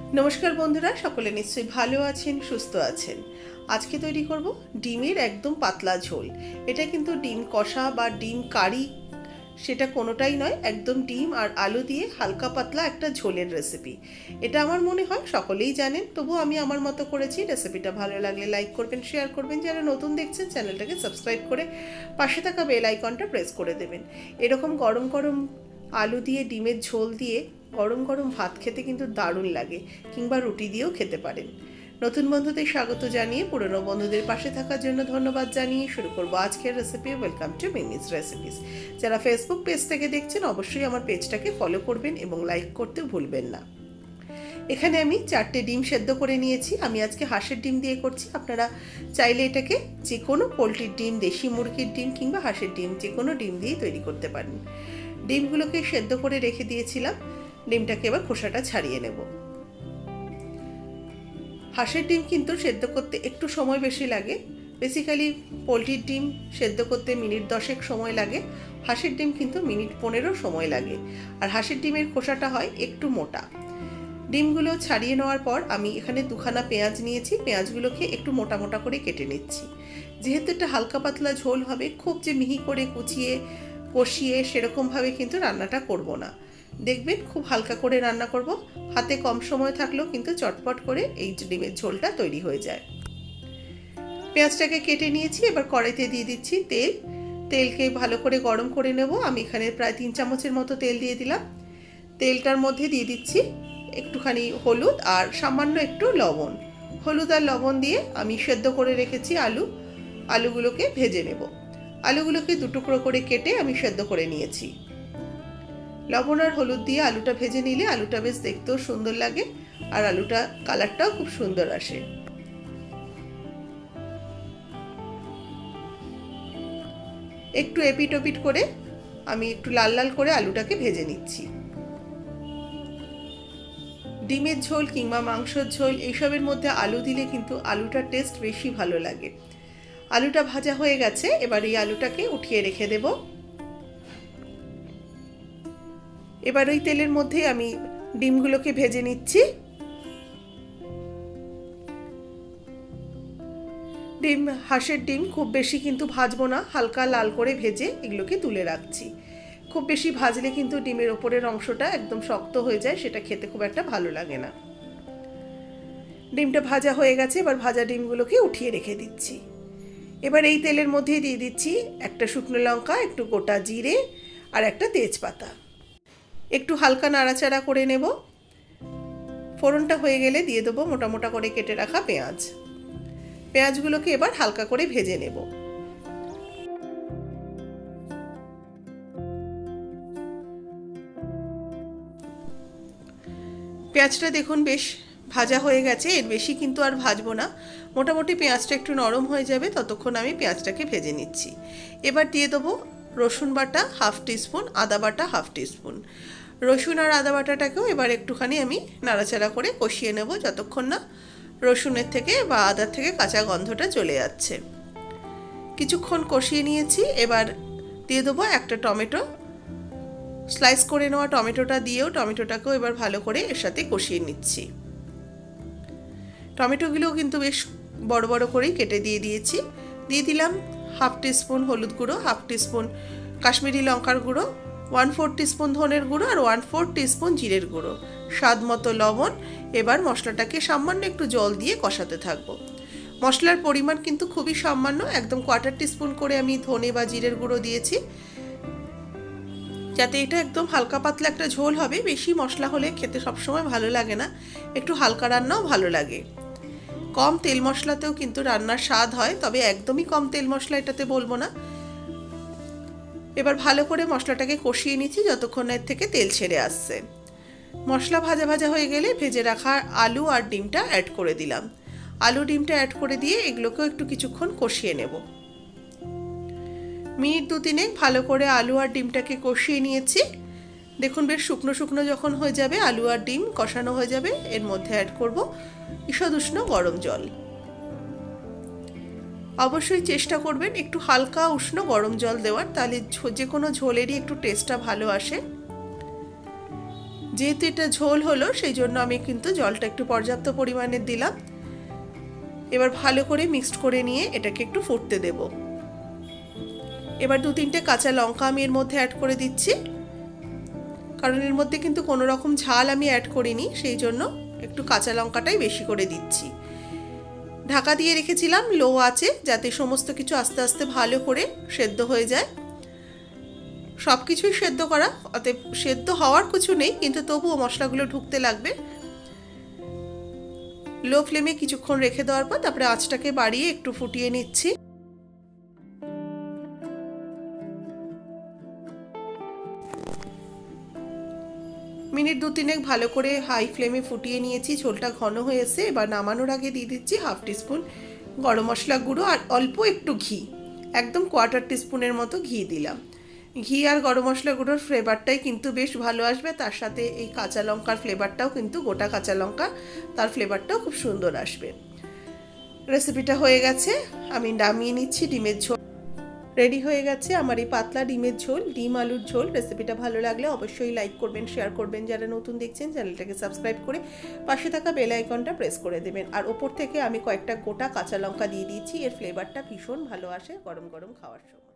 नमस्कार बंधुरा सकले निश्चय भालो आछेन सुस्थ आछेन। आज के तैरी करब डिमेर एकदम पातला झोल। एटा किन्तु डिम कषा बा डिम कारी सेटा कोनोटाई नय, एकदम डिम और आलू दिए हालका पातला एकटा झोलेर रेसिपि। एटा आमार मने हय सकलेई जानेन, तबुओ आमी आमार मतो करेछि। रेसिपिटा भालो लागले लाइक करबेन, शेयर करबेन, जारा नतुन देखछेन चैनेलटाके सबस्क्राइब करे पाशे थाका बेल आइकनटा प्रेस करे देबेन। एरकम गरम गरम आलू दिए डिमेर झोल दिए गरम गरम भात खेते किन्तु दारुण लागे, किंबा रुटी दिएও खेते पारेन। नतून बंधुদের स्वागत जानिए पुरानो बंधुদের पाशे थाकार जन्य धन्यवाद जानिए शुरू करब आजकेर recipe. Welcome to Mini's recipes. যারা फेसबुक पेज থেকে দেখছেন অবশ্যই আমার পেজটাকে ফলো করবেন এবং লাইক করতে ভুলবেন না। এখানে আমি 4টে ডিম সেদ্ধ করে নিয়েছি। আমি আজকে হাঁসের ডিম দিয়ে করছি। আপনারা চাইলে এটাকে যে কোনো পোলট্রির ডিম, দেশি মুরগির ডিম কিংবা হাঁসের ডিম যে কোনো ডিম দিয়ে তৈরি করতে পারেন। ডিমগুলোকে সেদ্ধ করে রেখে দিয়েছিলাম। ডিমটাকে এবার খোসাটা ছাড়িয়ে নেব। হাঁসের ডিম কিন্তু সেদ্ধ করতে একটু সময় বেশি লাগে। বেসিক্যালি পোলট্রির ডিম সেদ্ধ করতে মিনিট 10 সময় লাগে, হাঁসের ডিম কিন্তু মিনিট 15 সময় লাগে। আর হাঁসের ডিমের খোসাটা হয় একটু মোটা। ডিমগুলো ছাড়িয়ে নেওয়ার পর আমি এখানে দুখানা পেঁয়াজ নিয়েছি। পেঁয়াজগুলোকে একটু মোটা মোটা করে কেটে নিচ্ছি। যেহেতু এটা হালকা পাতলা ঝোল হবে, খুব যে মিহি করে কুচিয়ে কষিয়ে সেরকমভাবে কিন্তু রান্নাটা করব না। দেখবেন খুব হালকা করে রান্না করব। হাতে কম সময় থাকলেও কিন্তু চটপট করে এই ডিমের ঝোলটা তৈরি হয়ে যায়। পেঁয়াজটাকে কেটে নিয়েছি। এবার কড়াইতে দিয়ে দিচ্ছি তেল। তেলকে ভালো করে গরম করে নেব। আমি এখানে প্রায় 3 চামচের মতো তেল দিয়ে দিলাম। তেলটার মধ্যে দিয়ে দিচ্ছি একটুখানি হলুদ আর সামান্য একটু লবণ। হলুদ আর লবণ দিয়ে আমি সেদ্ধ করে রেখেছি আলুগুলোকে ভেজে নেব। আলুগুলোকে দুটুকরো করে কেটে আমি সেদ্ধ করে নিয়েছি। লবণ আর হলুদ দিয়ে আলুটা ভেজে নিলে আলুটা বেশ দেখতেও সুন্দর লাগে আর আলুটা কালারটাও খুব সুন্দর আসে। একটু এপিট ওপিট করে আমি একটু লাল লাল করে আলুটাকে ভেজে নিচ্ছি। ডিমের ঝোল কিংবা মাংসের ঝোল এইসবের মধ্যে আলু দিলে কিন্তু আলুটার টেস্ট বেশি ভালো লাগে। আলুটা ভাজা হয়ে গেছে। এবার এই আলুটাকে উঠিয়ে রেখে দেব। এবার ওই তেলের মধ্যে আমি ডিমগুলোকে ভেজে নিচ্ছি। হাঁসের ডিম খুব বেশি কিন্তু ভাজবো না, হালকা লাল করে ভেজে এগুলোকে তুলে রাখছি। খুব বেশি ভাজলে কিন্তু ডিমের ওপরের অংশটা একদম শক্ত হয়ে যায়, সেটা খেতে খুব একটা ভালো লাগে না। ডিমটা ভাজা হয়ে গেছে। এবার ভাজা ডিমগুলোকে উঠিয়ে রেখে দিচ্ছি। এবার এই তেলের মধ্যেই দিয়ে দিচ্ছি একটা শুকনো লঙ্কা, একটু গোটা জিরে আর একটা তেজপাতা। একটু হালকা নাড়াচাড়া করে নেব। ফোড়নটা হয়ে গেলে দিয়ে দেবো মোটা মোটা করে কেটে রাখা পেঁয়াজ। পেঁয়াজগুলোকে এবার হালকা করে ভেজে নেব। পেঁয়াজটা দেখুন বেশ ভাজা হয়ে গেছে। এর বেশি কিন্তু আর ভাজবো না। মোটামুটি পেঁয়াজটা একটু নরম হয়ে যাবে, ততক্ষণ আমি পেঁয়াজটাকে ভেজে নিচ্ছি। এবার দিয়ে দেবো রসুন বাটা 1/2 টিস্পুন, আদা বাটা 1/2 টিস্পুন। রসুন আর আদা বাটাটাকেও এবার একটুখানি আমি নাড়াচাড়া করে কষিয়ে নেব, যতক্ষণ না রসুনের থেকে বা আদার থেকে কাঁচা গন্ধটা চলে যাচ্ছে। কিছুক্ষণ কষিয়ে নিয়েছি। এবার দিয়ে দেবো একটা টমেটো। স্লাইস করে নেওয়া টমেটোটা দিয়েও টমেটোটাকেও এবার ভালো করে এর সাথে কষিয়ে নিচ্ছি। টমেটোগুলোও কিন্তু বেশ বড় বড় করেই কেটে দিয়ে দিয়েছি। দিয়ে দিলাম 1/2 টিস্পুন হলুদ গুঁড়ো, 1/2 টিস্পুন কাশ্মীরি লঙ্কার গুঁড়ো, 1/4 টিস্পুন ধনের গুঁড়ো আর 1/4 টিস্পুন জিরের গুঁড়ো, স্বাদ মতো লবণ। এবার মশলাটাকে সামান্য একটু জল দিয়ে কষাতে থাকবো। মশলার পরিমাণ কিন্তু খুবই সামান্য, একদম 1/4 টিস্পুন করে আমি ধনে বা জিরের গুঁড়ো দিয়েছি, যাতে এটা একদম হালকা পাতলা একটা ঝোল হবে। বেশি মশলা হলে খেতে সবসময় ভালো লাগে না, একটু হালকা রান্নাও ভালো লাগে। কম তেল মশলাতেও কিন্তু রান্নার স্বাদ হয়, তবে একদমই কম তেল মশলা এটাতে বলবো না। এবার ভালো করে মশলাটাকে কষিয়ে নিচ্ছি যতক্ষণ এর থেকে তেল ছেড়ে আসছে। মশলা ভাজা ভাজা হয়ে গেলে ভেজে রাখা আলু আর ডিমটা অ্যাড করে দিলাম। আলু ডিমটা অ্যাড করে দিয়ে এগুলোকেও একটু কিছুক্ষণ কষিয়ে নেব। মিনিট 2-3 ভালো করে আলু আর ডিমটাকে কষিয়ে নিয়েছি। দেখুন বেশ শুকনো শুকনো যখন হয়ে যাবে, আলু আর ডিম কষানো হয়ে যাবে, এর মধ্যে অ্যাড করব ঈষৎ উষ্ণ গরম জল। অবশ্যই চেষ্টা করবেন একটু হালকা উষ্ণ গরম জল দেওয়ার, তাহলে যে কোনো ঝোলেরই একটু টেস্টটা ভালো আসে। যেহেতু এটা ঝোল হলো সেই জন্য আমি কিন্তু জলটা একটু পর্যাপ্ত পরিমাণে দিলাম। এবার ভালো করে মিক্সড করে নিয়ে এটাকে একটু ফুটতে দেব। এবার 2-3টে কাঁচা লঙ্কা আমি এর মধ্যে অ্যাড করে দিচ্ছি, কারণ এর মধ্যে কিন্তু কোনো রকম ঝাল আমি অ্যাড করিনি, সেই জন্য একটু কাঁচা লঙ্কাটাই বেশি করে দিচ্ছি। ঢাকা দিয়ে রেখেছিলাম লো আঁচে, যাতে সমস্ত কিছু আস্তে আস্তে ভালো করে সেদ্ধ হয়ে যায়। সব কিছুই সেদ্ধ করা, অতএব সেদ্ধ হওয়ার কিছু নেই, কিন্তু তবুও মশলাগুলো ঢুকতে লাগবে। লো ফ্লেমে কিছুক্ষণ রেখে দেওয়ার পর তারপরে আঁচটাকে বাড়িয়ে একটু ফুটিয়ে নিচ্ছি। মিনিট 2-3 ভালো করে হাই ফ্লেমে ফুটিয়ে নিয়েছি, ঝোলটা ঘন হয়েছে। এবার নামানোর আগে দিয়ে দিচ্ছি 1/2 টিস্পুন গরম মশলা গুঁড়ো আর অল্প একটু ঘি, একদম 1/4 টিস্পুনের মতো ঘি দিলাম। ঘি আর গরম মশলা গুঁড়োর ফ্লেভারটাই কিন্তু বেশ ভালো আসবে, তার সাথে এই কাঁচা লঙ্কার ফ্লেভারটাও কিন্তু, গোটা কাঁচা লঙ্কা, তার ফ্লেভারটাও খুব সুন্দর আসবে। রেসিপিটা হয়ে গেছে, আমি নামিয়ে নিচ্ছি। ডিমের ঝোল রেডি হয়ে গেছে আমার এই পাতলা ডিমের ঝোল, ডিম আলুর ঝোল। রেসিপিটা ভালো লাগলে অবশ্যই লাইক করবেন, শেয়ার করবেন। যারা নতুন দেখছেন চ্যানেলটাকে সাবস্ক্রাইব করে পাশে থাকা বেল আইকনটা প্রেস করে দেবেন। আর ওপর থেকে আমি কয়েকটা গোটা কাঁচা লঙ্কা দিয়ে দিয়েছি, এর ফ্লেভারটা ভীষণ ভালো আসে গরম গরম খাওয়ার সময়।